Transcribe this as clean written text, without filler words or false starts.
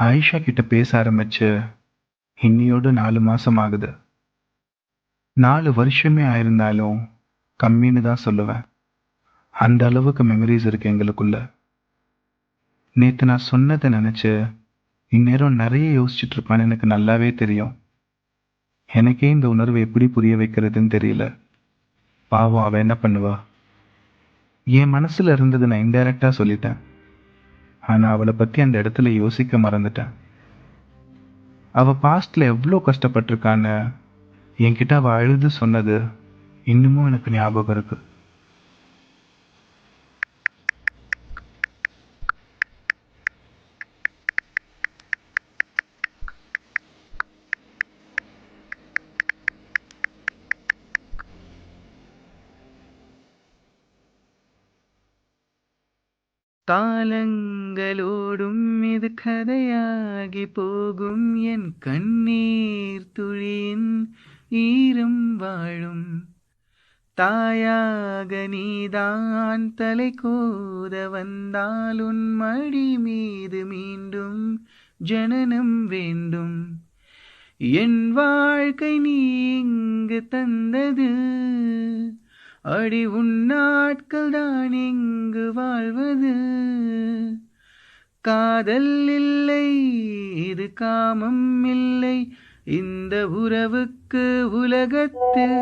ஆயிஷா கிட்ட பேச ஆரம்பிச்சு இன்னியோடு 4 மாசம் ஆகுது. 4 வருஷமே ஆயிருந்தாலும் கம்மின்னு தான் சொல்லுவேன். அந்த அளவுக்கு மெமரிஸ் இருக்கு எங்களுக்குள்ள. நேத்து நான் சொன்னதை நினைச்சு இந்நேரம் நிறைய யோசிச்சுட்டு இருப்பான்னு எனக்கு நல்லாவே தெரியும். எனக்கே இந்த உணர்வை எப்படி புரிய வைக்கிறதுன்னு தெரியல. பாவம், அவ என்ன பண்ணுவா? என் மனசுல இருந்தது நான் இன்டைரக்டா சொல்லிட்டேன். ஆனா அவளை பத்தி அந்த இடத்துல யோசிக்க மறந்துட்டேன். அவ பாஸ்ட்ல எவ்வளோ கஷ்டப்பட்டிருக்கான்னு என்கிட்ட அவ அழுது சொன்னது இன்னமும் எனக்கு ஞாபகம் இருக்கு. காலங்களோடும் இது கதையாகி போகும் என் கண்ணீர் துளியின் ஈரம் வாழும் தாயாக நீதான் தலை கோத வந்தால் உன் மடி மீது மீண்டும் ஜனனம் வேண்டும். என் வாழ்க்கை நீ இங்கு தந்தது, அடி உன் நாட்கள் தான் இங்கு வாழ்வது. காதல் இல்லை, இது காமம் இல்லை, இந்த உறவுக்கு உலகத்தில்